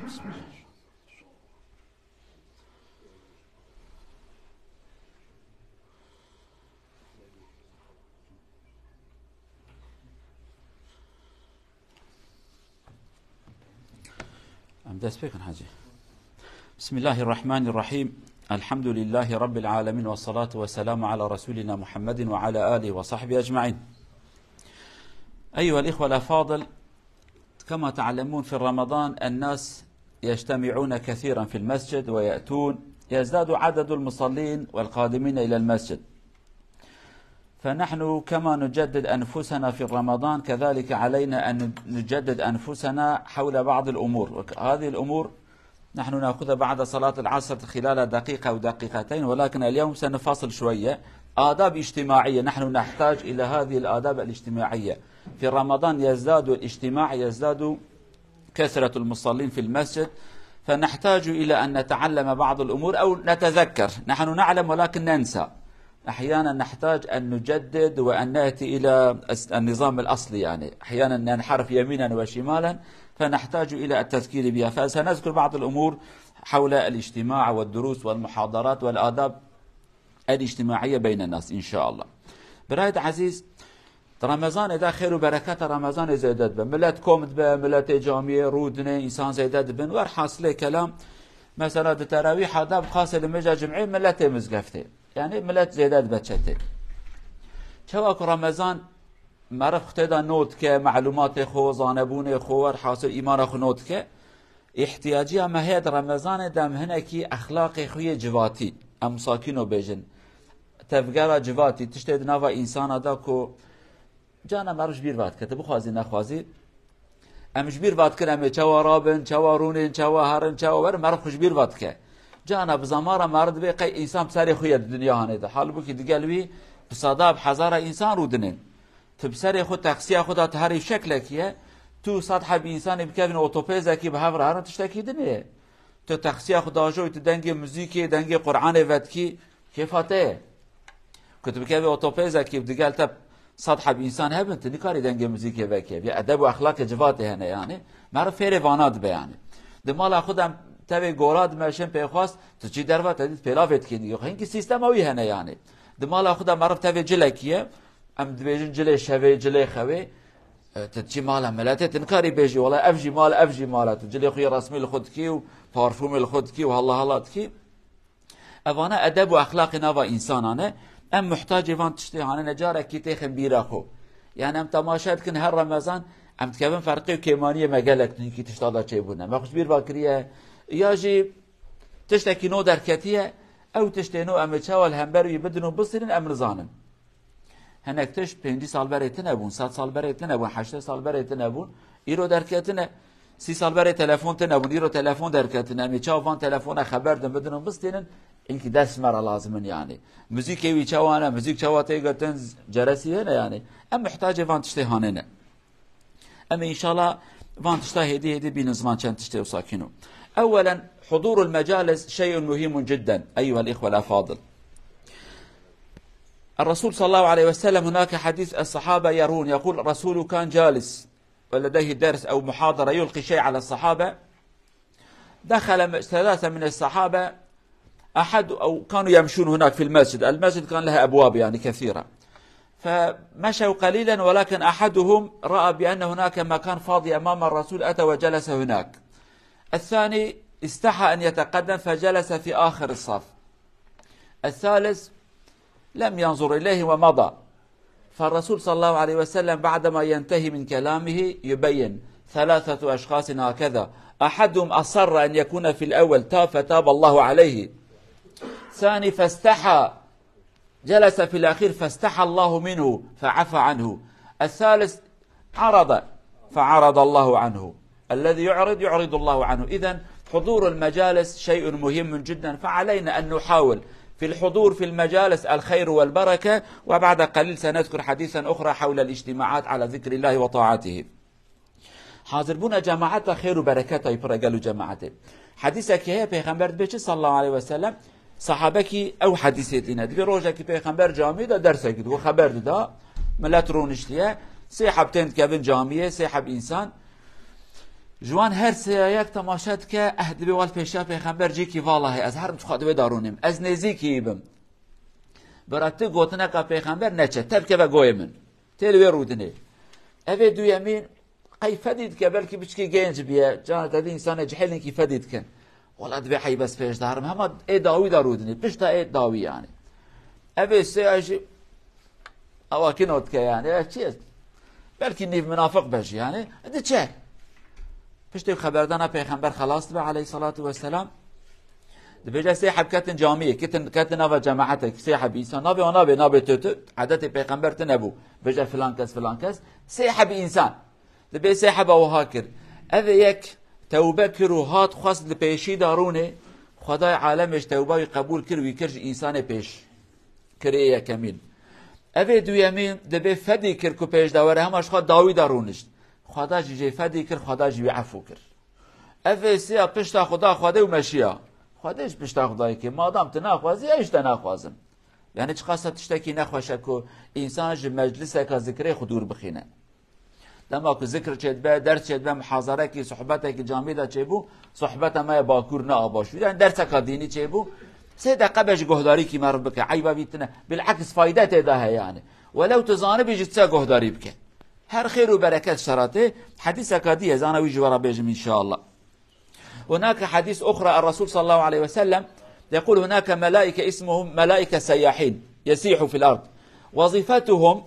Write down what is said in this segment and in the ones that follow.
بسم الله. بسم الله الرحمن الرحيم. الحمد لله رب العالمين، والصلاة والسلام على رسولنا محمد وعلى آله وصحبه أجمعين. أيها الإخوة الأفاضل، كما تعلمون في رمضان الناس يجتمعون كثيرا في المسجد ويأتون، يزداد عدد المصلين والقادمين إلى المسجد. فنحن كما نجدد أنفسنا في رمضان كذلك علينا أن نجدد أنفسنا حول بعض الأمور. هذه الأمور نحن نأخذها بعد صلاة العصر خلال دقيقة أو دقيقتين، ولكن اليوم سنفصل شوية. آداب اجتماعية، نحن نحتاج إلى هذه الآداب الاجتماعية. في رمضان يزداد الاجتماع، يزداد كثرة المصلين في المسجد، فنحتاج إلى أن نتعلم بعض الأمور أو نتذكر. نحن نعلم ولكن ننسى. أحيانا نحتاج أن نجدد وأن نأتي إلى النظام الأصلي، يعني أحيانا ننحرف يمينا وشمالا، فنحتاج إلى التذكير بها. فسنذكر بعض الأمور حول الاجتماع والدروس والمحاضرات والآداب الاجتماعية بين الناس إن شاء الله. برایت عزیز، رمضان إذا خير وبركات رمضان زيدت بن ملت كومت بن ملت جامعة رودنه إنسان زيدت بن ورحاصله كلام مثلا التراويح آداب خاصة لمجا جمعي ملت مزقفته، يعني ملت زيدت بچته. چواک رمضان معرف خطيدا نوت که معلومات خو زانبون خو ورحاصل ایمان خو نوت که احتیاجی اما هید رمضان دم هنه کی اخلاق خوی جواتی ام ساکینو بیجن تفگر جواتی تشتید نوا انسان دا کو جانا مروش بیر واد که بخوازی نخوازی امش بیر واد که امه چوا رابن چوا رونن چوا هرن چوا ور مرو خوش بیر واد که جانا بزمارا مرد به قی انسان بسری خوی دنیا هنه ده حال بو که دگلوی بصاداب هزار انسان رودنن تبسری خود تقصیه خدا تهری شکل کیه تو سطح بی انسان بکن اوتوپیزه کی به هفر هرن تشتکی دنیه تو تقصیه خدا جو تو دنگ موزیکی دنگ قرآن ودکی کیفاته كنت بكابي اوتوبيزا كيف دقال تب سطح بإنسان هبن تنكاري دنجي موزيكي وكيف يا أدب وأخلاق جواتي هنا يعني معرف فيري فانات بيعني دمالا خودم تبي جوراد ماشين بيخواست تجي دروات تدي بيلافت كيني يخين كي سيستموي هنا يعني دمالا خودم معرف تبي جلكيه أم دبيجن جلي شوي جلي خوي تجي مالا ملاتي تنكاري بيجي والله أفجي مالا تجلي خوي رسمي الخد كي وبارفومي الخد كي وهالله كي أبانا أدب وأخلاق نوا إنسانانه ام محتاج وان تشتي هانه نجاره کی تخم بیراخو يعني ام تماشات كن هر رمضان ام تكون فرقي وكيمانيه مقالك نكي تشتادا چه بونه ما خوش بير باكريه ياجي تشتكي نو دركتيه او تشتي نو ام چاول همبر بدنو بصيرن ام رزانن هناك تش 50 سال بريتن ابون 100 سال بريتن ابون 80 سال بريتن ابون ايرو دركتنه 30 سال بري تلفون تن ابون ايرو تلفون دركتنه ام چاوان تلفون خبر دم بدنو بصيرن إنك دست مرة لازم يعني موزيك يوي شوانا موزيك شواتي قتن جرسي هنا يعني أم محتاجة فان تشتي هاننا أما إن شاء الله فان تشتي هدي بنظمان كان تشتي وساكنه. أولا حضور المجالس شيء مهم جدا أيها الإخوة الأفاضل. الرسول صلى الله عليه وسلم هناك حديث الصحابة يرون يقول الرسول كان جالس ولديه درس أو محاضرة يلقي شيء على الصحابة، دخل ثلاثة من الصحابة أحد أو كانوا يمشون هناك في المسجد، المسجد كان لها أبواب يعني كثيرة، فمشوا قليلا ولكن أحدهم رأى بأن هناك مكان فاضي أمام الرسول أتى وجلس هناك. الثاني استحى أن يتقدم فجلس في آخر الصف. الثالث لم ينظر إليه ومضى. فالرسول صلى الله عليه وسلم بعدما ينتهي من كلامه يبين 3 أشخاص هكذا، أحدهم أصر أن يكون في الأول فتاب الله عليه. ثاني فاستحى جلس في الأخير فاستحى الله منه فعفى عنه. الثالث عرض فعرض الله عنه. الذي يعرض الله عنه. إذن حضور المجالس شيء مهم جدا، فعلينا أن نحاول في الحضور في المجالس الخير والبركة. وبعد قليل سنذكر حديثا أخرى حول الاجتماعات على ذكر الله وطاعته. حاضر بونا جماعات خير وبركة يبرقلوا جماعته. حديثك هي پیغمبر بيش صلى الله عليه وسلم صحابه کی او حدیثیت اینه دی روزه کی پیغمبر جامعه دا درس کرد و خبر داد ملت رونشلیه 3 حبتين كابن جامعه 3 حب انسان جوان هر سیایک تماشات که اهد بیوال پیشا پیغمبر جی کی والله از هرم تخواد و دارونیم از نزیکی بم براتی گوتنه که پیغمبر نچه تبکه و گوی من تلوی رودنه اوه دویمین قی فدید که بلکی بچکی گنج بیه جانت ادی انسان جحلین کی فدید کن والله دبی حی بس پیش دارم همه ای داوی دارودنه پشتا ای داوی یعنی اوه سیایشی اواکی نوت که یعنی چیست بلکی نیف منافق بشی یعنی ده چه پشتی خبردان پیغمبر خلاص به علیه الصلاة والسلام دبیجه سیحب کتن جامعه کتن ناو جماعته سیحب انسان ناو تو عادت پیغمبر تنبو بجه فلان کس سیحب انسان دبی سیحب اوها کرد اوه یک توبه کرو هات خواست لپیشی دارونه خدای عالمش توبه قبول کرد وی کرد انسان پیش کریه کمیل اوه دویمین دبی فدی کرد که پیش داره همش خود داوی دارونشت خدا جی فدی کرد خدا جی عفو کرد اوه سیا پشتا خدا و مشیا خودش پشتا خدایی که مادام تناخوازی ایش تناخوازم یعنی چه قصد تشتکی نخواشه که انسان جی مجلس که ذکر خودور بخینه دما که ذکر چید به درس چید به محاضره کی صحبت کی جامعه چه بو صحبت ما باکور نه آباش یعنی درس کا دینی چه بو سه دقیقه بهش گهداری کی مر بک عیبه بیتنه بالعکس فایده ده یعنی ولو تزانب جتسا گهداری بک هر خير وبركات شراته حديث أكادية زانا ويجي ورا بيجم إن شاء الله. هناك حديث أخرى الرسول صلى الله عليه وسلم يقول هناك ملائكة اسمهم ملائكة سياحين يسيحوا في الأرض وظيفتهم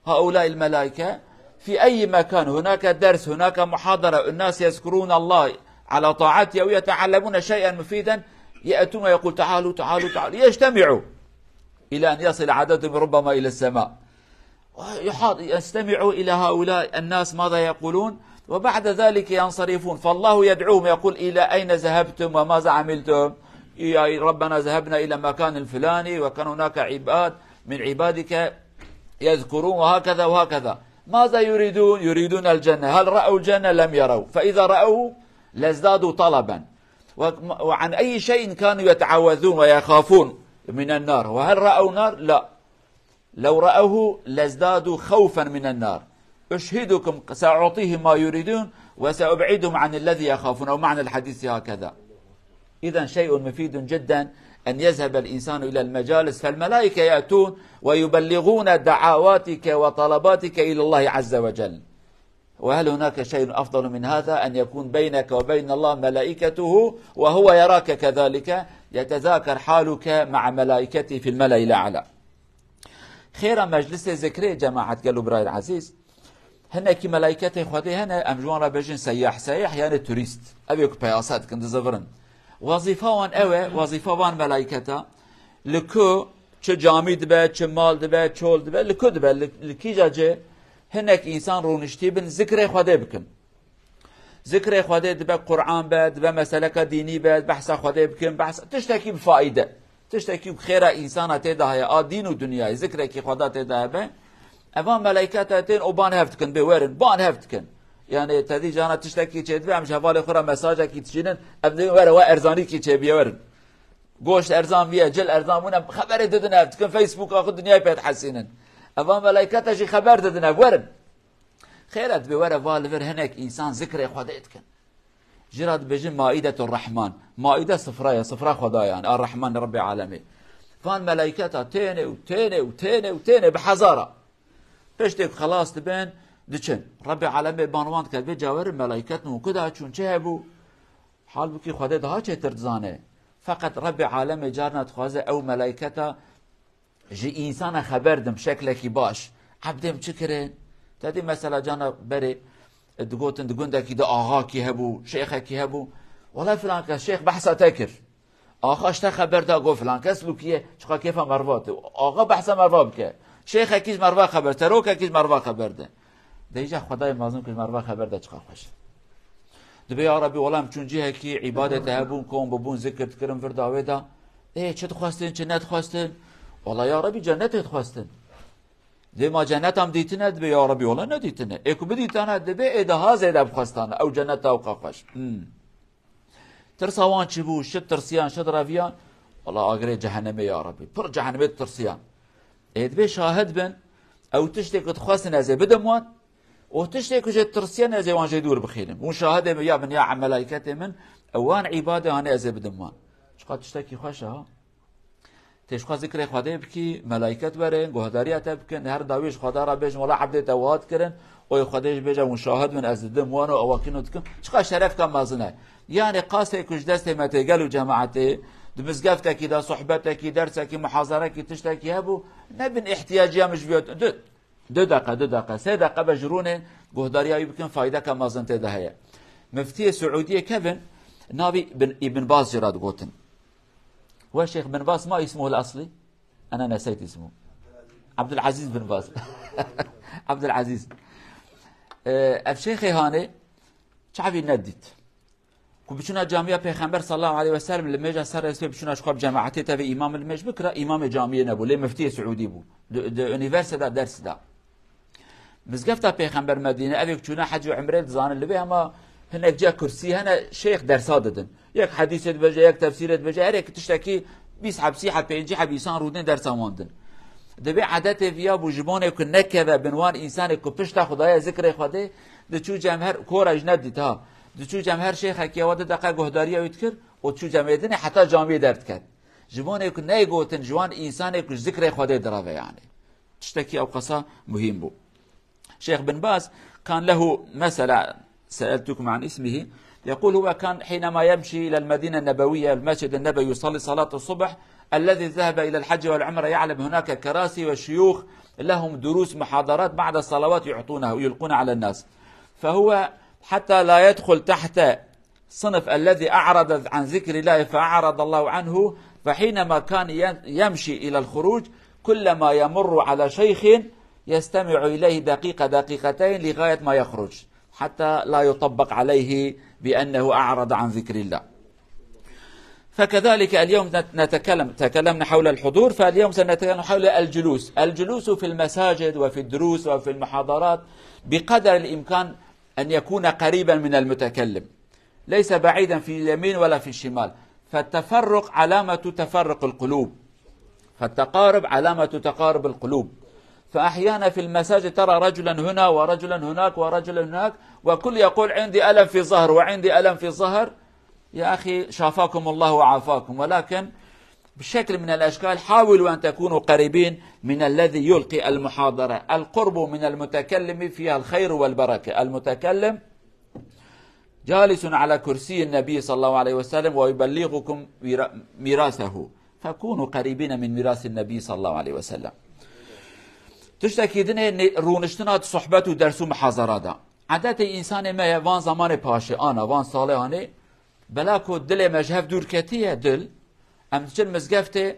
هؤلاء الملائكة في أي مكان هناك درس هناك محاضرة الناس يذكرون الله على طاعته أو يتعلمون شيئا مفيدا يأتون ويقول تعالوا يجتمعوا إلى أن يصل عددهم ربما إلى السماء يستمعوا إلى هؤلاء الناس ماذا يقولون وبعد ذلك ينصرفون فالله يدعوهم يقول إلى أين ذهبتم وماذا عملتم يا ربنا ذهبنا إلى مكان الفلاني وكان هناك عباد من عبادك يذكرون وهكذا ماذا يريدون الجنة هل رأوا الجنة لم يروا فإذا رأوا لازدادوا طلبا وعن أي شيء كانوا يتعوذون ويخافون من النار وهل رأوا نار لا لو رأوه لازدادوا خوفا من النار أشهدكم سأعطيهم ما يريدون وسأبعدهم عن الذي يخافون أو معنى الحديث هكذا إذا شيء مفيد جدا أن يذهب الإنسان إلى المجالس فالملائكة يأتون ويبلغون دعواتك وطلباتك إلى الله عز وجل وهل هناك شيء أفضل من هذا أن يكون بينك وبين الله ملائكته وهو يراك كذلك يتذاكر حالك مع ملائكته في الملأ الأعلى خير مجلس ذكري جماعة قالوا براي العزيز هنا كي ملائكته خدي هنا أمجوان ربجين سياح يعني توريست أبيك بياسات كنت زفرن وظيفة وان اوه وظيفة وان ملائكته لكو چه جامي دبه چه مال دبه چول دبه لكو دبه لكي جاجه هناك إنسان رونشتي بن ذكر خدي بكن ذكر خدي دبه قرآن به دبه مسألة ديني به بحث خدي بكن بحث تشتكي بفائدة تشتكي بخير إنسان تدها دين ودنيا ذكر كي خدا تدها به أفان ملائكته تين وبان هفتكن بورن بان هفتكن يعني تدي جانا تشتكي چه دبه مش حوالي خورا مساجا كي تشينن ابدي ورا وا ارزاني كي چه بيورن گوشت ارزان ويا جل ارزامون خبر ددن هفتكن فيسبوك اخو دنيا بيت حسينن أفان ملائكته شي خبر ددن ورن خيرت بورا والفر هناك إنسان ذكر خدا يتكن جراد بجن مائدة الرحمن مائدة صفرا خدا يعني الرحمن رب العالمين فان ملائكته تيني بحزارة بشتك خلاص تبين دچن رب العالمين بانوان كد بجاور ملائكتنا وكذا چون چه هبو حال بكي خدا ده چه ترزانه فقط رب العالمين جارنا تخوازه او ملائكته جي انسان خبردم شكلكي باش عبدم چكرين تدي مثلا جانا بري دقوتن دقوندك ده آغا كي هبو شيخ كي هبو والله فلان كس شيخ بحثا تكر آغا اشتا خبر ده قو فلان كس لوكيه چقا كيفا مروات آغا بحثا مروا بك شيخ كيز مروا خبر تروك كيز مروا خبر ده دیجا خدای مازن که مروا خبر ده چقا خوش دبی یا ربی والله چون جهه کی عبادت هبون کوم ببون ذکر تکرم ور داوی دا چه خواستین چه نت خواستین والله یا ربی جنت خواستین دی ما جنت هم دیتنه دبی یا ربی والله ندیتنه اكو بدیتنه دبی ادها زیده بخواستانه او جنت او خوش ترسوان چی بو شد ترسیان شد رویان والله آگره جهنم یا ربی پر جهنم ترسیان دبی شاهد بن او تشتك تخواستن از بدموان وتشتي كوجه ترسينا زي وان دور بخيلم وشاهده يا من يا ملائكته من اوان عباده انا ازي بدمان شقات تشتكي خوشها تشخوا ذكر خدا بكي ملائكت برن گهداریت بکن هر داویش خدا را بج ولا عبد توات کرن او خداش بج مشاهد من از دم وانا اواکینو دکم چقا شرف کم مازنه یعنی قاسه کش دست متگل و جماعته دمزگفت کی دا صحبت کی درس کی محاضره کی تشتکی هبو نبن احتیاجی مش بیاد دو دقیقه سه دقیقه بجرونه گهداری بکن فایده کم مازنته ده هي مفتي سعوديه كيفن نابي ابن باز جراد قوتن والشيخ بن باز ما اسمه الأصلي أنا نسيت اسمه عبد العزيز بن باز عبد العزيز الشيخ هاني شعبي نديت كبشنا جامعة پیغمبر صلى الله عليه وسلم لما جاء سر اسمه بشنا اشخاب جماعتي تبع إمام المج بكرة إمام جامعة نبو ليه مفتي سعودي بو دو انيفرسيتي درس دا مزقفتا پیغمبر مدينة أبيك چونا حج وعمره زان اللي بيه اما هناك جاء كرسي هنا شيخ درسات ددن يك حديث بجا يك تفسير بجا هريك تشتكي بيسحب سيحه بينجي حب انسان رودن درس ماندن دبي عادت فيا بوجبونه كن كذا بنوان انسان كو پشت خدايا ذكر خدا دچو جمهر كورج نديتها دچو جمهر شيخ كي ود دقه گهداريه يذكر او چو جمعيدن حتى جامع درد كد جبونه كن ناي گوتن جوان انسان كو ذكر خدا دراوه يعني تشتكي او قصه مهم بو شيخ بن باز كان له مسألة سألتكم عن اسمه يقول هو كان حينما يمشي إلى المدينة النبوية المسجد النبوي يصلي صلاة الصبح الذي ذهب إلى الحج والعمرة يعلم هناك كراسي والشيوخ لهم دروس محاضرات بعد الصلوات يعطونها ويلقون على الناس فهو حتى لا يدخل تحت صنف الذي أعرض عن ذكر الله فأعرض الله عنه فحينما كان يمشي إلى الخروج كلما يمر على شيخ يستمع إليه دقيقة دقيقتين لغاية ما يخرج حتى لا يطبق عليه بأنه أعرض عن ذكر الله فكذلك اليوم تكلمنا حول الحضور فاليوم سنتكلم حول الجلوس في المساجد وفي الدروس وفي المحاضرات بقدر الإمكان أن يكون قريبا من المتكلم ليس بعيدا في اليمين ولا في الشمال فالتفرق علامة تفرق القلوب فالتقارب علامة تقارب القلوب فأحيانا في المساجد ترى رجلا هنا ورجلا هناك ورجلا هناك وكل يقول عندي ألم في ظهر وعندي ألم في ظهر يا أخي شافاكم الله وعافاكم ولكن بشكل من الأشكال حاولوا أن تكونوا قريبين من الذي يلقي المحاضرة القرب من المتكلم فيها الخير والبركة المتكلم جالس على كرسي النبي صلى الله عليه وسلم ويبلغكم ميراثه فكونوا قريبين من ميراث النبي صلى الله عليه وسلم تشتكي دنه رونشتنات صحبت و درس و محاضره دا عادت انسان ما وان زمان پاشه انا وان صالحانه بلاکو دل مجهف دور کتیه دل ام چل مزگفته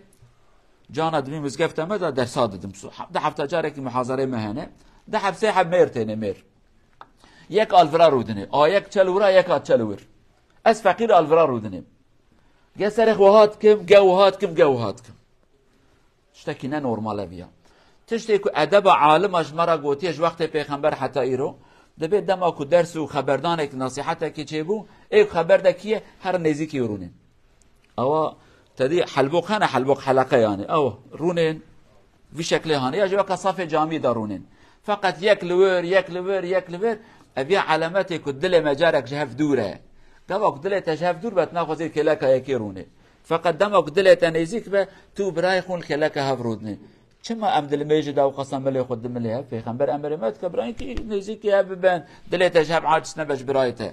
جانا دمی مزگفته ما دا درس دادم ده هفته جاره کی محاضره مهنه ده هفته حب مرتنه مر یک الفرا رودنه یک چلورا یک چلور از فقیر الفرا رودنه گسرخ وهات کم جوهات کم تشتكي نه نورماله بیا تشتی که ادب عالم اجمرا گوتیش وقت پیغمبر حتی ایرو دبی دما کو درس و خبردان یک نصیحت کی چیبو ای خبر دکیه هر نزیکی رونین او تدی حلبوق خانه حلبوق حلقه یعنی او رونین في شكل هان يجي وقت صف جامي دارونين فقط يك لور ابي علامات كدله مجارك جهف دوره دما كدله تجهف دور بتناخذ كلاك يكيرونه فقط دما كدله تنيزيك به تو براي خون كلاك هفرودني كما امد الميجد او قسم له يقدم لها پیغمبر امر مات كبران كي نيزيك يا ببان دله تجهف عاجز نبج برايته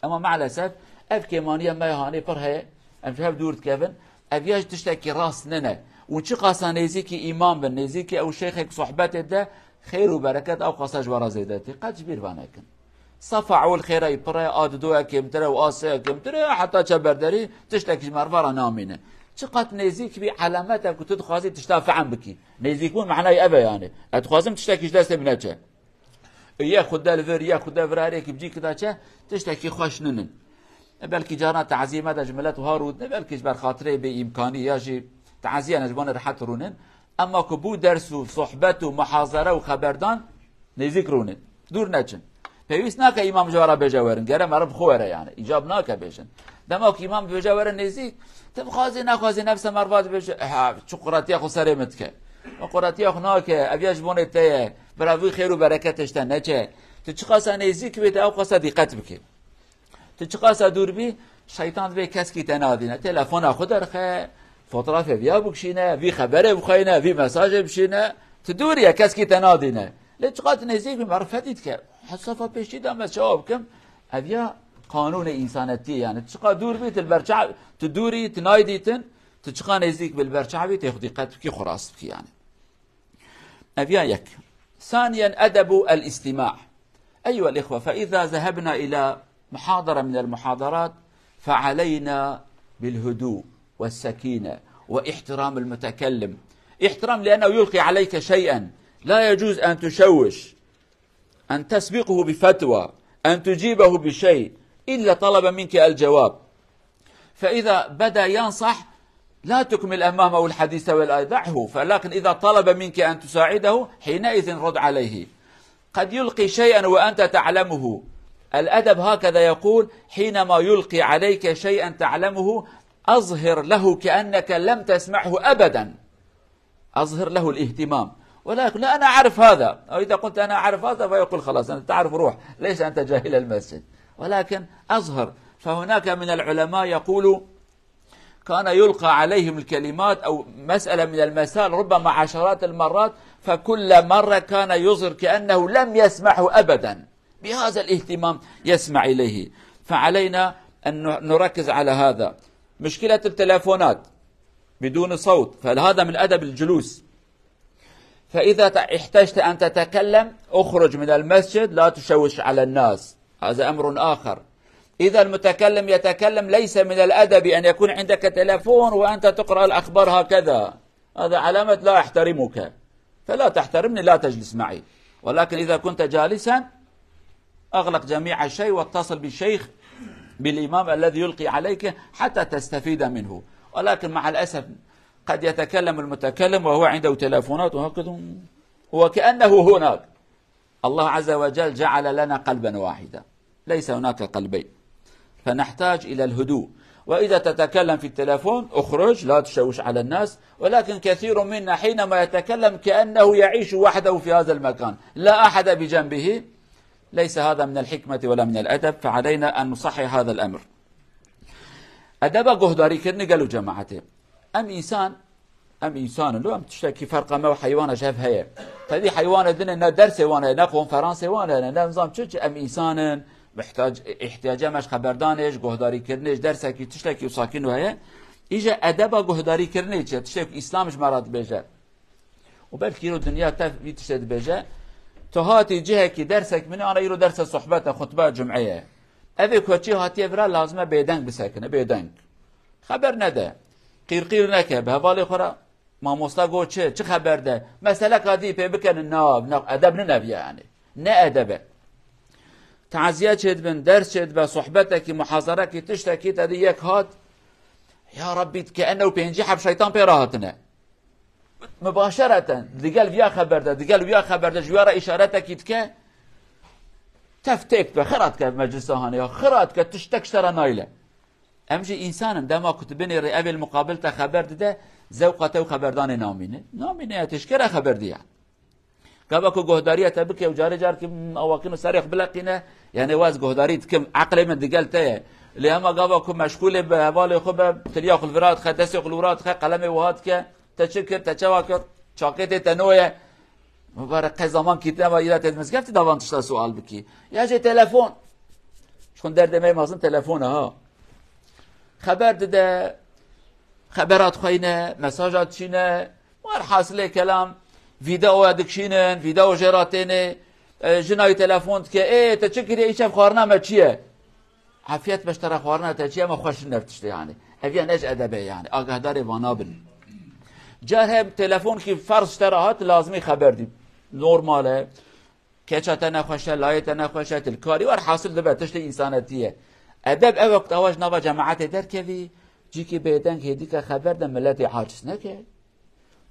اما مع الاسف اف كيمانيه ما هاني فرها ام جهف دورت كيفن ابياج تشتكي راس ننا وچی قاسا نزیکی امام بن نزیکی او شیخ صحبت ده خیر و برکت او قاسا جوارا زیدتی قد جبیر بانکن صفع والخير يبرا اددو كمتره واسه كمتره حتى چبردري تشتكي مرفرا نامينه چقت نزيك بي علاماتك وتدخازي تشتافع عن بكي نزيكون معناه ابا يعني اتخازم تشتكي دست بنچه ياخذ الفير ياخذ فراريك بيجي كذا تشتكي خوشنن بلكي جارنا تعزيمات جملات وهارود بلكي جبر خاطري بامكانيه يجي تعزيه نجبان راحت رونن اما كبو درس و صحبت و محاضره و خبردان نزيك رونن دور نچن پیوست ناکه امام جوارا بجاورن گره مرب خوره يعني ایجاب ناکه بشن دما که امام بجاورن نزیک تم خازی نخوازی نفس مرواد بج چو قراتیا خو سرمت که و قراتیا خو ناکه ابیاش بونه ته براوی خیر و برکتش تن نچه تشقاسا نزيك بيت أو قصا دقت بك تشقاسا دور بي شيطان بي كسكي تنادينا تلفون خود رخه فوتوغراف بیا بکشینه وی خبره بخوینه وی مساج بشینه تدور یا کسکی تنادینه لچقات نزدیک به معرفتید که حسافا پیشیدم از جواب کم اویا قانون انسانیتی یعنی تشقا دور بیت البرچع تدوري تنايديتن تشقا نزدیک بالبرچع تاخذي قد كي خراس بكي يعني ابيا يك ثانيا ادب الاستماع ايها الاخوه فاذا ذهبنا الى محاضره من المحاضرات فعلينا بالهدوء والسكينة واحترام المتكلم احترام لأنه يلقي عليك شيئا لا يجوز أن تشوش أن تسبقه بفتوى أن تجيبه بشيء إلا طلب منك الجواب فإذا بدأ ينصح لا تكمل أمامه الحديث ولا دعه فلكن إذا طلب منك أن تساعده حينئذ رد عليه قد يلقي شيئا وأنت تعلمه الأدب هكذا يقول حينما يلقي عليك شيئا تعلمه أظهر له كأنك لم تسمعه أبدا أظهر له الاهتمام ولكن لا أنا أعرف هذا أو إذا قلت أنا أعرف هذا فيقول خلاص أنت تعرف روح ليس أنت جاهل المسجد ولكن أظهر فهناك من العلماء يقول كان يلقى عليهم الكلمات أو مسألة من المسائل ربما عشرات المرات فكل مرة كان يظهر كأنه لم يسمعه أبدا بهذا الاهتمام يسمع إليه فعلينا أن نركز على هذا مشكلة التلفونات بدون صوت فهذا من أدب الجلوس فإذا احتجت أن تتكلم اخرج من المسجد لا تشوش على الناس هذا أمر آخر إذا المتكلم يتكلم ليس من الأدب أن يكون عندك تلفون وأنت تقرأ الأخبار هكذا هذا علامة لا أحترمك فلا تحترمني لا تجلس معي ولكن إذا كنت جالسا أغلق جميع الشيء واتصل بالشيخ بالإمام الذي يلقي عليك حتى تستفيد منه ولكن مع الأسف قد يتكلم المتكلم وهو عنده تلفونات وهكذا وكأنه هناك الله عز وجل جعل لنا قلبا واحدا ليس هناك قلبين فنحتاج إلى الهدوء وإذا تتكلم في التلفون اخرج لا تشوش على الناس ولكن كثير منا حينما يتكلم كأنه يعيش وحده في هذا المكان لا أحد بجنبه ليس هذا من الحكمة ولا من الأدب فعلينا أن نصحح هذا الأمر أدب قهداري كرني قالوا جماعته أم إنسان لو أم تشتكي فرق ما وحيوان شاف هي فدي حيوان دنا درس وانا نقوم فرنسا وانا نظام تشج أم إنسان محتاج احتياجه مش خبردانش قهداري كرنيش درسك تشتكي وساكن وهي إجا أدب قهداري كرنيش تشتكي إسلامش مراد بيجا وبالكي الدنيا تفي تشتد بيجا تهاتي جهة كي درسك من أنا يرو درس صحبة خطبة جمعية أبي كوتشي هاتي برا لازمه بيدنك بسكنه بيدنك خبر نده قير نكه بهوالي خورا ما مستا قو چه خبر ده مسألة قادي بي بكن الناب أدب ننب يعني نا أدب تعزية شد بن درس شد بصحبتك محاضرة كي تشتكي تدي يك هات يا ربي كأنه بينجح بشيطان بيراهتنا مباشرة دقال ويا خبر ده دقال ويا خبر ده جوارا إشارتك يتكه تفتك بخرات مجلس هاني خرات تشتك اشترى نايله امشي انسانم دما كنت بني رئاب المقابل خبر ده ذوقته وخبردان نامينه تشكره خبر دي يعني قبكو جهداريه تبكي وجاري جار كم اواكن سريخ بلقينا يعني واز جهداري كم عقل من دقالته اللي هم قبكو مشغول بهوالي خب تلياخ الفرات خدسق الورات خ قلمي وهاتك تشكر تشواكر شاقته تنويه مبارك زمان كتاب إذا تدمسكت دوان تشتا سؤال بكي يا جي تلفون شكون درد ما يمازن تلفون ها خبر ده خبرات خوينه مساجات شينه وار حاصله كلام فيديو ادكشينن فيديو جراتينه جناي تلفون كه ايه تشكري ايش خارنا ما چيه عافيت بشترى خارنا تشيه ما خوش نفتشته يعني ابي نج ادبه يعني اگهدار وانابن جرهم تلفون كي فرض اشتراهات لازمي خبر دي نورماله كچته نخوشه لایته نخوشه الکاری ور حاصل ده تشت انسانیه ادب او وقت اواج نوا جماعت درکوی جی کی بدنگ هدی که خبر ده ملت حاجز نکه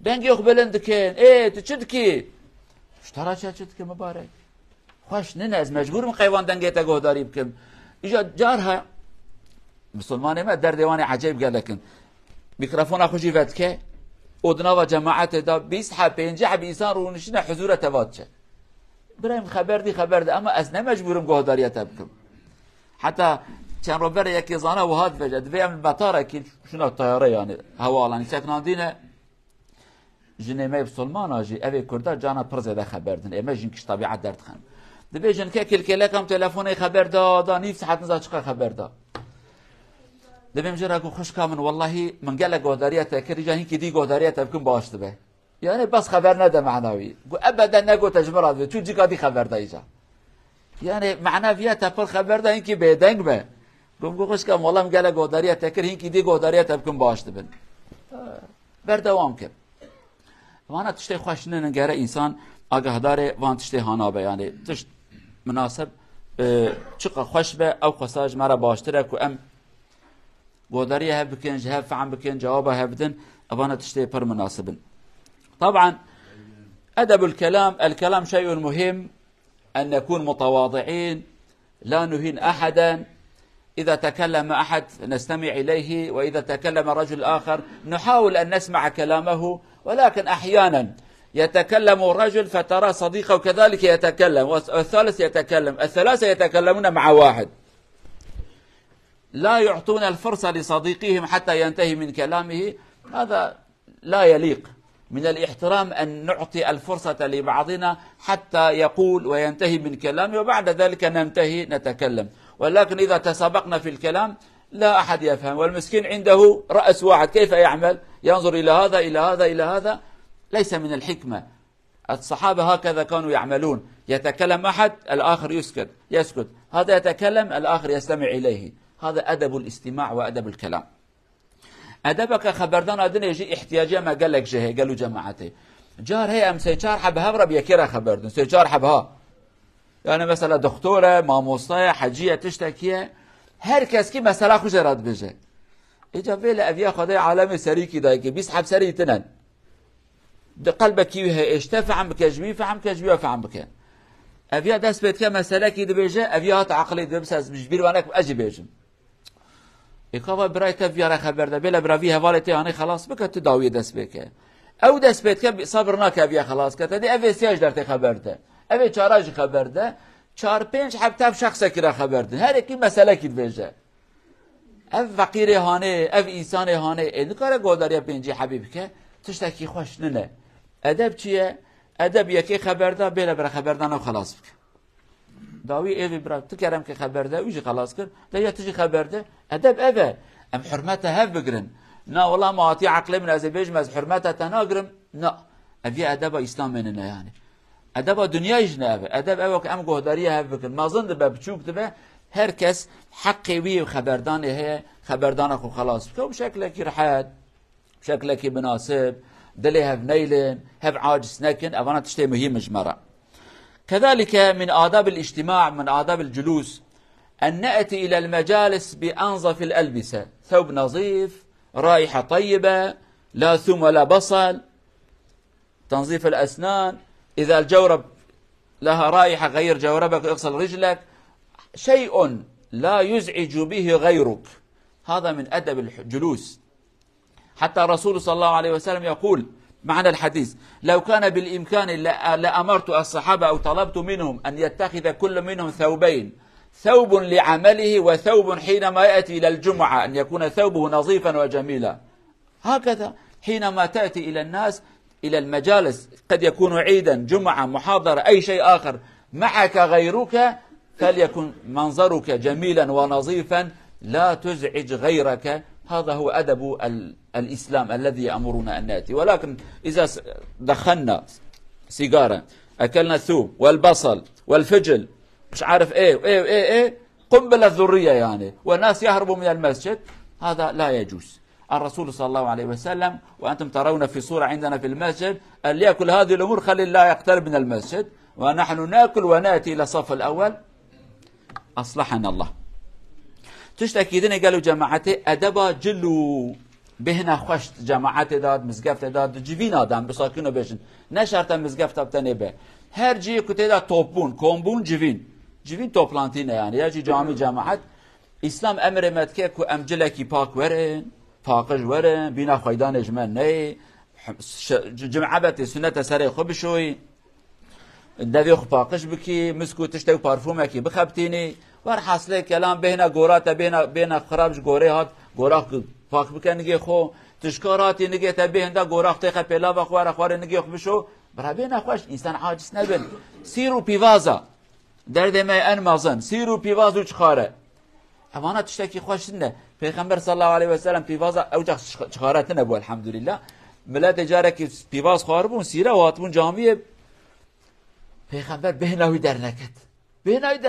دنگ یخ بلند کن ای تو چد کی اشترا چد کی مبارک خوش نه از مجبور من قیوان دنگ تا گهداری بکم اجا جارها مسلمان ما در دیوان عجیب قال لكن میکروفون خوشی ود که ودنا و جماعت دا 20 50 انسان رو نشینه حضور تواتشه برایم خبر دی اما از نمجبورم گهداریت بکم حتی چند رو بره یکی زانه و هاد بجد بیم بطاره که شنو طیاره یعنی هوالانی چکنان دینه جنیمه بسلمان آجی اوی کرده جانا پرزده خبر دن اما جن کش طبیعت درد خن دبی جن که کلکله کم تلفونی خبر دا نیفت حد نزا چقه خبر دا دبیم جرا گو خوش کامن والله من قال گهداریت کری جاهین که دی گهداریت بکن باشت به یعنی بس خبر نده معنوی گو ابدا نگو تجمرات به تو جیکا دی خبر دا ایجا یعنی معنویت پر خبر دا این که بدنگ به گو خوش کام والله من قال گهداریت کری این که دی گهداریت بکن باشت به بردوام کرد وانا تشتی خوش نگره انسان آگاه داره وان تشتی هانا به یعنی تشت مناسب چقدر خوش به او خساج مرا باشتره که ام گوداری هب بکن جهاب فعم بکن جوابه هبدن وانا تشتی پر مناسبن طبعا أدب الكلام شيء مهم أن نكون متواضعين لا نهين أحدا إذا تكلم أحد نستمع إليه وإذا تكلم رجل آخر نحاول أن نسمع كلامه ولكن أحيانا يتكلم الرجل فترى صديقه كذلك يتكلم والثالث يتكلم الثلاثة يتكلمون مع واحد لا يعطون الفرصة لصديقهم حتى ينتهي من كلامه هذا لا يليق من الاحترام أن نعطي الفرصة لبعضنا حتى يقول وينتهي من كلامه وبعد ذلك ننتهي نتكلم ولكن إذا تسابقنا في الكلام لا أحد يفهم والمسكين عنده رأس واحد كيف يعمل ينظر إلى هذا إلى هذا إلى هذا ليس من الحكمة الصحابة هكذا كانوا يعملون يتكلم أحد الآخر يسكت هذا يتكلم الآخر يستمع إليه هذا أدب الاستماع وأدب الكلام أدبك خبردان أدنى يجي احتياجي ما قال لك جهة قالوا جماعته جار هي أم سيجار حبها برا بيكيرا خبردن سيجار حبها يعني مثلا دكتورة ماموسطايا حجية تشتكيه هر کس که مسئله خوش رد بشه ایجا ویل اویا خدای عالم سری کی دای که 20 حب سری تنن قلبك كيوها اشتفعم بكجمي فهم كجمي فهم بكن اویا دست بيت که مسئله کی بشه اویا هات عقلی بس از مجبر وانك اجي بيجم ايكوا برايت اویا خبر ده بلا براوي حوالتي يعني خلاص بك تداوي دست بك او دست بيت که صبرناك اویا خلاص كده دي اوي سياج درت خبر ده اوي چاراج خبر ده 4-5 حبتاب شخص کی را خبر ده هر کی مسئله کی بشه اف فقیر هانه اف انسان هانه این کار گوداری پنجی حبیب که تشتکی خوش نه ادب چیه ادب یکی خبر ده بلا بر خبر دان و خلاص بک داوی ایوی برا تو کرم که خبر ده ویجی خلاص کر ده یا تجی خبر ده ادب اوه ام حرمته هف بگرن نه والله ما اعطي عقل من از بیجم از حرمته تناگرم نه اوی ادب اسلام منه يعني ادب دنیای جنابه ادب اوه که ام گهداری هف بکن ما ظن به بچوب ده هر کس حقی وی خبردان هي خبردان اخو خلاص بکن بشکل کی رحاد بشکل کی مناسب دلی هف نیلن هف عاجز نکن اوانا تشتی مهم جمرة كذلك من آداب الاجتماع من آداب الجلوس أن نأتي إلى المجالس بأنظف الألبسة ثوب نظيف رائحة طيبة لا ثوم ولا بصل تنظيف الأسنان إذا الجورب لها رائحة غير جوربك اغسل رجلك شيء لا يزعج به غيرك هذا من أدب الجلوس حتى الرسول صلى الله عليه وسلم يقول معنى الحديث لو كان بالإمكان لأمرت الصحابة أو طلبت منهم أن يتخذ كل منهم ثوبين ثوب لعمله وثوب حينما يأتي إلى الجمعة أن يكون ثوبه نظيفا وجميلا هكذا حينما تأتي إلى الناس إلى المجالس قد يكون عيدا جمعة محاضرة أي شيء آخر معك غيرك فليكن منظرك جميلا ونظيفا لا تزعج غيرك هذا هو أدب الإسلام الذي يأمرنا أن نأتي ولكن إذا دخلنا سيجارة أكلنا الثوم والبصل والفجل مش عارف إيه قنبلة ذرية يعني والناس يهربوا من المسجد هذا لا يجوز الرسول صلى الله عليه وسلم وأنتم ترون في صورة عندنا في المسجد أن ليأكل هذه الأمور خلي الله يقترب من المسجد ونحن نأكل ونأتي إلى الصف الأول أصلحنا الله تشتكي دني قالوا جماعتي أدبا جلو بهنا خشت جماعتي داد مزقفت داد جيفين آدم بساكنه بيشن نشرت مزقفت بتني به هر جي كتي دا توبون كومبون جيفين توبلانتينه يعني يجي جامع جماعت إسلام أمر متكه كو أمجلكي باك ورن باقج ورن بينا خيدان اجمال ني جمعبت سنة سري خبشوي دبي خو باقش بكي مسكو تشتي بارفومكي بخبتيني ور حاصله كلام بهنا غوراتا بهنا خرابش غوري هات غوراخ پاک بکن نگه خو تشکاراتی نگه تبه هنده گوراخ تیخ پیلا و خوار نگه خو بشو برای نخوش انسان عاجز نبن سیرو پیوازا درد ما انمازن سیرو پیوازو چخاره اوانا تشتکی خوش نه پیغمبر صلی الله علیه و سلم پیوازا اوجا چخارت نبو الحمدلله ملت جاره که پیواز خوار بون سیره و هاتبون جامعه پیغمبر بهناوی در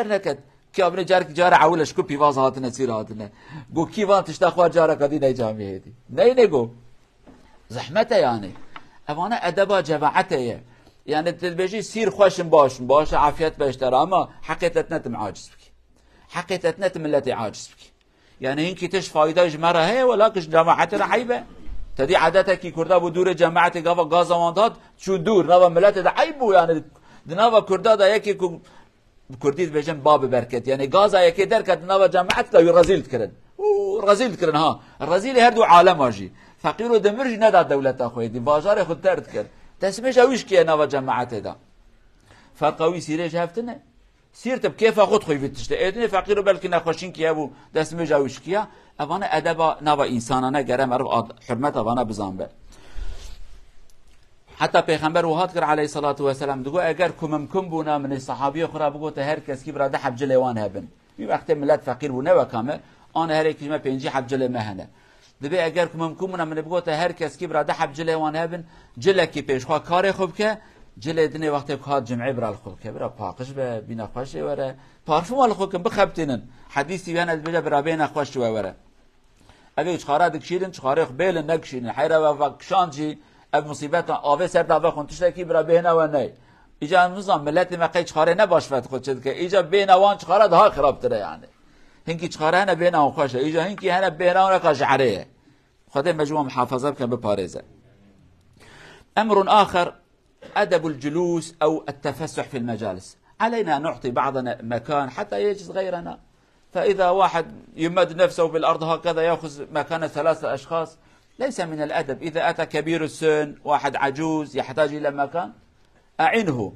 نکد که ابن جار عولش کو پیواز هاتنه سیر هاتنه گو کی وان تشتا خوار جاره کدی نه جامعه دی نه گو زحمته یعنی اوانا ادبا جماعته يعني تلبيجي سير خوشن باش عافيت باشترى اما حقيقة نتم عاجز بك حقيقة نتم التي عاجز بك يعني هنكي تش فايدة جمرة هي ولكن جماعتنا عيبة تدي عادتك كي كردا بدور جماعتي قفا غازواندات شو دور نوا ملت ده عيبو يعني نوا كردا ده يكي كرديت بيجن باب بركت يعني غازا يكي دركت نوا جماعت لا رزيل تكرن رزيل تكرن ها الرزيل هردو عالم اجي فقير دمرج ندى دولت اخوي دي بازار خود ترد كر تسميش اويش كي نوا جماعت ده فرقوي سيرش هفتنه سيرت بكيف خود خوي بتشت ادني فقير بلكي نخوشين كي ابو دسميش اويش كيا اوانا ادب نوا انسانانه گرم حرمت اوانا بزنبه حتى پیغمبر وهات کر علیه الصلاة والسلام دگو اگر کممکن بونا من صحابی خورا بگو تا هر کس کی براده حب جلوان هبن بی وقت ملت فقیر بونه و کامه آن هر کجمه پنجی حب جل مهنه دبی اگر کممکن بونا من بگو تا هر کس کی براده حب جلوان هبن جل کی پیش خوا کار خوب که جل دنی وقت بخواد جمعی برال خوب که برا پاکش به بین خوشه وره پارفوم ال خوب کن بخبتینن حدیثی بیان از بجا برا بین خوش وره اوی چخاره دکشیدن چخاره بیل نکشیدن حیره و کشانجی اب مصیبت آوه سر داوه خونتش کی برا بهنه و نه ایجا نظام ملت مقی چخاره نباش فت خود شد که ایجا بینوان چخاره ده خراب تره یعنی هنگی چخاره نه بینه خوشه ایجا هنگی هنه بینه و قشعره خاطر مجموعه محافظه بکن بپارزه امر آخر ادب الجلوس او التفسح في المجالس علينا نعطي بعضنا مكان حتى يجلس غيرنا فاذا واحد يمد نفسه بالارض هكذا ياخذ مكان 3 اشخاص ليس من الأدب. إذا أتى كبير السن واحد عجوز يحتاج إلى مكان أعنه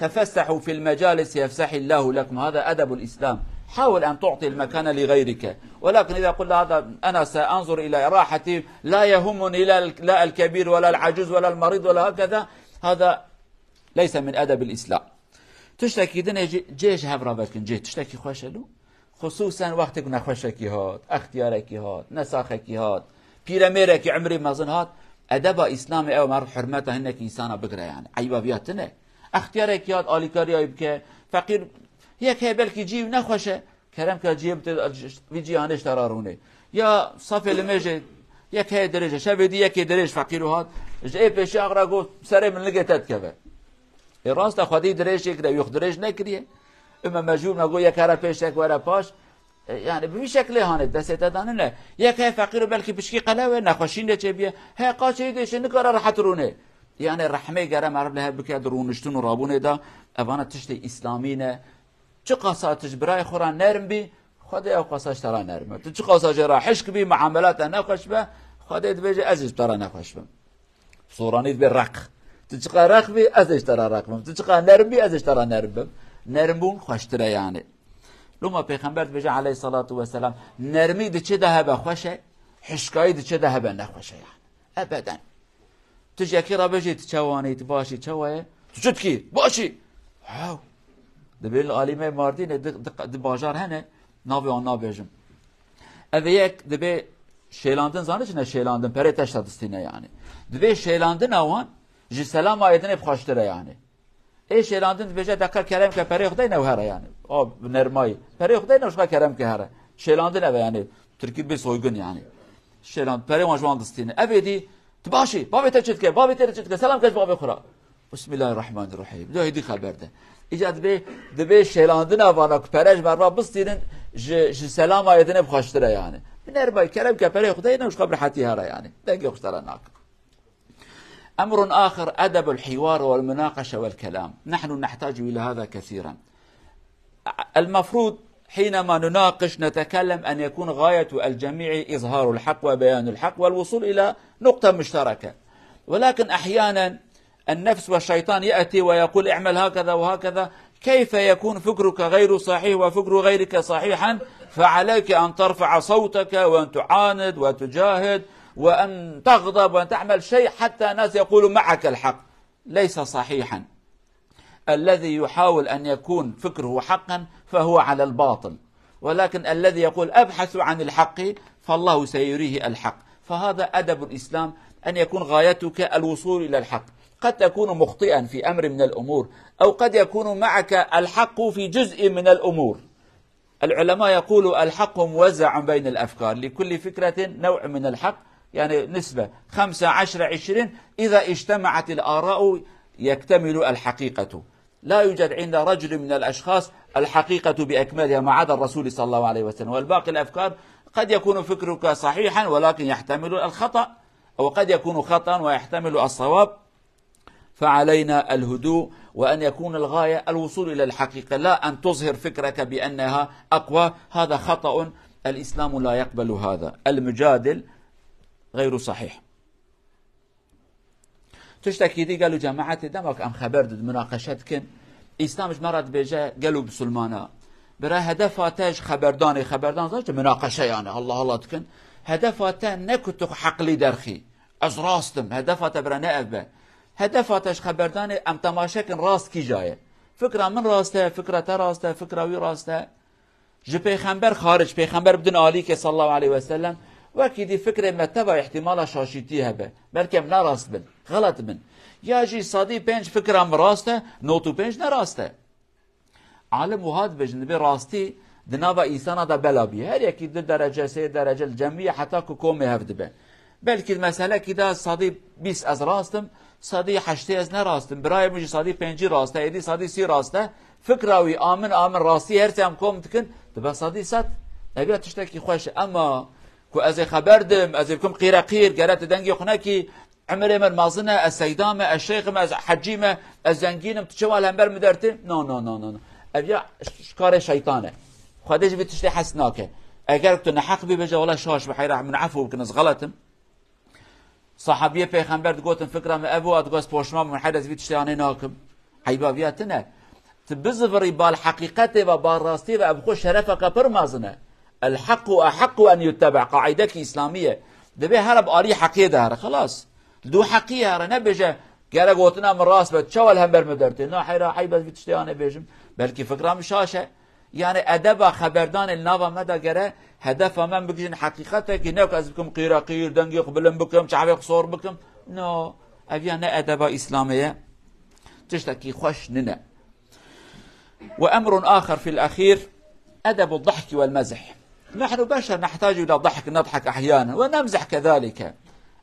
تفسحوا في المجالس يفسح الله لكم هذا أدب الإسلام حاول أن تعطي المكان لغيرك ولكن إذا قلت هذا أنا سأنظر إلى راحتي لا يهمني لا الكبير ولا العجوز ولا المريض ولا هكذا هذا ليس من أدب الإسلام. تشتكي دنيا جيش هفرا بكن جيش تشتكي خوشلو خصوصا وقت كنا خوشكي هات اختياركي هات نساخكي هات پیرمیره که عمری مزن هات ادب اسلام او مر حرمته هنك انسان بگره يعني عیبا بیاتنه اختیاره که هات آلیکاری ای که فقیر یک بلکی جیب نخوشه کرم که جیب وی جیانش ترارونه یا صف لمجه یک درجه شبدی یک درجه فقیر هات جای پیش اقرا گفت سر من لگتت که راست خودی درجه یک یخ درجه نکریه اما مجبور نگو یک هر پیش یک ورا پاش يعني بشكل هانه دسته دانه یک فقیر بلکه بشکی قلاوه نخوشین چه بیه ها قاچه دیش نکار راحت رونه يعني رحمه گرم عرب له بک درونشتون و رابونه دا اوانه تشت اسلامینه چه قصاتش برای خوران نرم بی خدای او قصاش ترا نرمه تو چه قصاش را حشک بی معاملات نخوش به خدای بيجي ازش ترا نخوش به صورانید به رق تو چه رق بی ازش ترا رق تو چه نرم بی ازش ترا نرم نرمون خوشتره يعني لما پیغمبر بجا علیه الصلاة والسلام نرمی ده چه ده خوشه حشکایی ده چه ده نخوشه يعني ابدا تجي اكي را بجي تشواني تباشي تشوه تشد كي باشي هاو دبي العالمه ماردين د باجار هنه ناوي اون نابجم اوه یک دبي شیلاندن زانش نه شیلاندن پره تشتادستینه يعني دبي شیلاندن اوان جي سلام آیدن بخاشتره يعني ای شیلاندن بجا دکر کرم که پره خدای نو هره يعني آب نرمایی پره خدای نوشقا کرم که هره شیلاندن اوه يعني ترکید به سویگن يعني شیلاند پره مجوان دستینه اوه دی تباشي بابي تشتكي بابي تشتكي سلام كاش بابي خرا بسم الله الرحمن الرحيم ده هدي خبر ده ایجاد به دبي شیلاندن وانا پرش بر بستین ج سلام آیتن بخاشتره يعني نرمای کرم که پره خدای نوش خبر حتی هره يعني دقي اخترناك. امر اخر ادب الحوار والمناقشه والكلام نحن نحتاج الى هذا كثيرا. المفروض حينما نناقش نتكلم أن يكون غاية الجميع إظهار الحق وبيان الحق والوصول إلى نقطة مشتركة ولكن أحيانا النفس والشيطان يأتي ويقول اعمل هكذا وهكذا، كيف يكون فكرك غير صحيح وفكر غيرك صحيحا؟ فعليك أن ترفع صوتك وأن تعاند وتجاهد وأن تغضب وأن تعمل شيء حتى الناس يقولوا معك الحق. ليس صحيحا. الذي يحاول أن يكون فكره حقا فهو على الباطل، ولكن الذي يقول أبحث عن الحق فالله سيريه الحق. فهذا أدب الإسلام، أن يكون غايتك الوصول إلى الحق. قد تكون مخطئا في أمر من الأمور، أو قد يكون معك الحق في جزء من الأمور. العلماء يقولوا الحق موزع بين الأفكار، لكل فكرة نوع من الحق، يعني نسبة 5 10 20. إذا اجتمعت الآراء يكتمل الحقيقة. لا يوجد عند رجل من الأشخاص الحقيقة بأكملها ما عدا الرسول صلى الله عليه وسلم، والباقي الأفكار قد يكون فكرك صحيحا ولكن يحتمل الخطأ، أو قد يكون خطأ ويحتمل الصواب. فعلينا الهدوء، وأن يكون الغاية الوصول إلى الحقيقة، لا أن تظهر فكرك بأنها أقوى. هذا خطأ، الإسلام لا يقبل هذا. المجادل غير صحيح. تشتكي دي قالوا جماعتي دمك أم خبر دد مناقشتكن إسلامش مرد بيجا قالوا بسلمانا برای هدفاتش خبردان زاج مناقشه يعني الله تكن هدفاته نكتو حقلی درخی از راستم هدفاته برای نأبه هدفاتش خبردان ام تماشاكن راست کی جایه فكرة من راسته فكرة راسته فكرة وي راسته جي پیغمبر خارج پیغمبر بدون عالی که صلی الله علیه و سلم وکی دی فکر متبع احتمال شاشیتی هبه بلکه نه راست بن غلط بن یا جی صادی پنج فکرم راسته نوتو پنج نراسته عالم وهاد بجن به راستی دنابا انسان دا بلابی هر یکی دو درجه سه درجه الجمعیه حتی که کومه هفت به بلکه مسئله که دا صادی 20 از راستم صادی 8 از نراستم برای مجی صادی 5 راسته ایدی صادی 30 راسته فکراوی آمن راستی هر سیم کوم تکن دبا صادی 100 ابي تشتكي خوش اما كو از خبردم از بكم قيرقير قالت دنگي خناكي عمري من مازنه السيدامه الشيخ از حجيمه الزنگينم تشوال همبر مدرتي نو نو نو نو ابي شكار شيطانه خديش بتشتي حسناكه اگر تو نحق بي بجا ولا شاش بحيره من عفو بكنز غلطم صحابيه پیغمبر گوتن فكرم ابو ادگاس پوشما من حدث بتشتي اني ناكم حيبابياتنا تبزفري بالحقيقه وبالراستي وابخو شرفك برمازنه الحق أحق أن يتبع قاعدة إسلامية دبي هرب آلي حقية دهر خلاص دو حقية هر نبجه قال قوتنا من راس بد شو الهمبر مدرتي نا حيرا حي بس بتشتيانه بيجم بلكي فكرة مشاشة يعني أدب خبردان النافا مدى قرأ هدف من بكجن حقيقتك هناك أزبكم قير دنقي قبلن بكم شعبي قصور بكم نو أبيانا أدب إسلامية تشتكي خوش ننا. وأمر آخر في الأخير أدب الضحك والمزح. نحن بشر نحتاج إلى ضحك نضحك أحيانا ونمزح كذلك.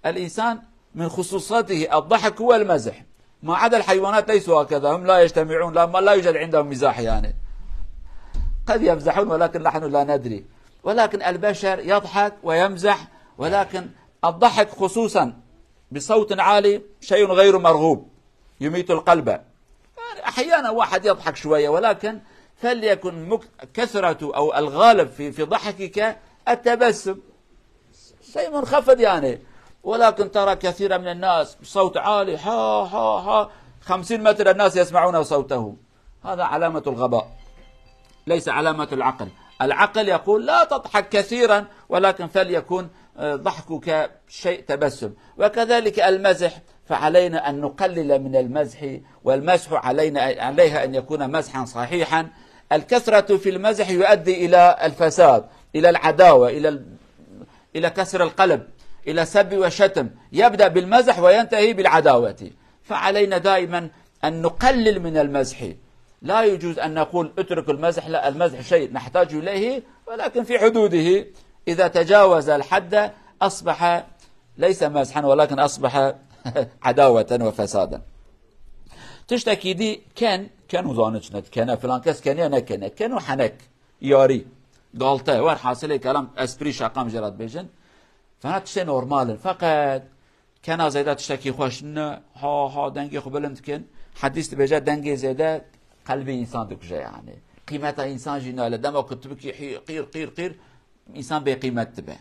الإنسان من خصوصاته الضحك والمزح ما عدا الحيوانات ليسوا هكذا هم لا يجتمعون لا يوجد عندهم مزاح يعني قد يمزحون ولكن نحن لا ندري ولكن البشر يضحك ويمزح ولكن الضحك خصوصا بصوت عالي شيء غير مرغوب يميت القلب يعني أحيانا واحد يضحك شوية ولكن فليكن كثرة أو الغالب في ضحكك التبسم شيء منخفض يعني ولكن ترى كثيرا من الناس بصوت عالي ها ها ها 50 متر الناس يسمعون صوته هذا علامة الغباء ليس علامة العقل. العقل يقول لا تضحك كثيرا ولكن فليكن ضحكك شيء تبسم. وكذلك المزح فعلينا أن نقلل من المزح والمزح عليها أن يكون مزحا صحيحا. الكثرة في المزح يؤدي إلى الفساد إلى العداوة إلى كسر القلب إلى سب وشتم يبدأ بالمزح وينتهي بالعداوة. فعلينا دائما أن نقلل من المزح لا يجوز أن نقول اترك المزح لا المزح شيء نحتاج إليه ولكن في حدوده إذا تجاوز الحد أصبح ليس مزحا ولكن أصبح عداوة وفسادا. تشتكي دي كانوا ظانتشنت كان فلان كس كانوا حنك ياري قالته وار حاصل كلام اسبري شقام جرات بيجن فانا تشتي نورمال فقط كان زيدا تشتكي خوش ها دنگي خبلمت كن حديث بيجا دنگي زيدا قلب انسان دكجا يعني قيمه انسان جينا لدم كتبك قير انسان بقيمت به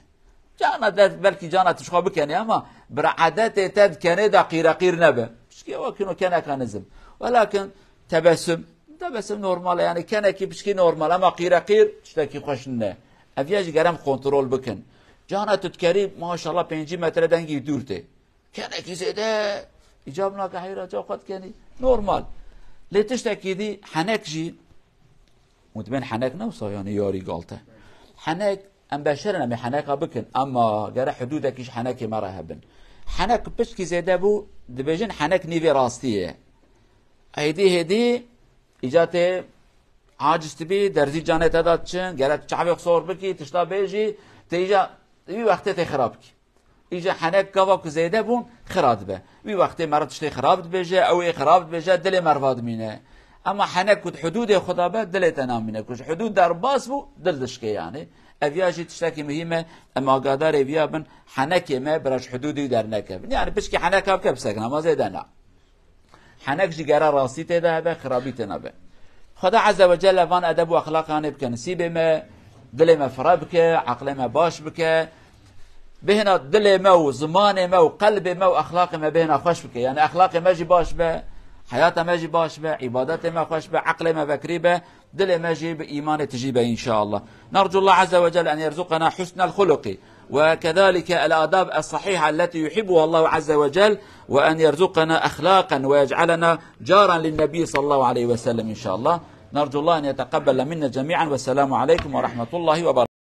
جانا بلكي جانا تشخو بكني اما برعادات تد كندا قير نبه بشكي وكنو كان نزم، ولكن تبسم نورمال يعني كان كي بشكي نورمال، اما قير تشتكي خوشنه افياج گرم کنترل بکن. جانا تتكري ما شاء الله 5 متر دنگی دورته كان كي زيده اجاب ناك حيرة جا قد كاني نورمال. لي تشتكي دي حنك جي متبين حنك نوصا يعني ياري قالته حنك ام بشرنا من حنك بكن اما جرى حدودك ايش حنك مرة هبن حنك بشكي زيده بو دبجن حنك نيفي راستيه هيدي اجاته عاجز تبي درزي جانه تداتشن جرى شعبي صور بكي تشتا بيجي تيجا وی وقتی خراب کی ایجا حنک کاوا زیده بون خراب به وی وقتی مرد تشتی خراب بشه او خراب بشه دل مرواد مینه اما حنک کد حدود خدا به دل تنام مینه کش حدود در باس بو دل دشکه یعنی اویاجی تشتکی مهمه اما قادر اویا بن حنک ما برش حدودی در نکب یعنی بشکی حنک اب کب سکن ما زیده نه حنک جگره راسی تده به خرابی تنبه خدا عز وجل وان ادب و اخلاق انه بکنسیب ما دل ما فرا بکه عقل ما باش بکه بهنا دل ما و زمان ما و قلب ما و اخلاق ما بهنا خوش بکه يعني اخلاق ما جي باش به حياته ما جي باش به عبادته ما خوش به عقل ما بكري به دل ما جي بإيمان تجيبه إن شاء الله. نرجو الله عز وجل أن يرزقنا حسن الخلق وكذلك الآداب الصحيحة التي يحبها الله عز وجل وأن يرزقنا أخلاقا ويجعلنا جارا للنبي صلى الله عليه وسلم إن شاء الله. نرجو الله أن يتقبل منا جميعا والسلام عليكم ورحمة الله وبركاته.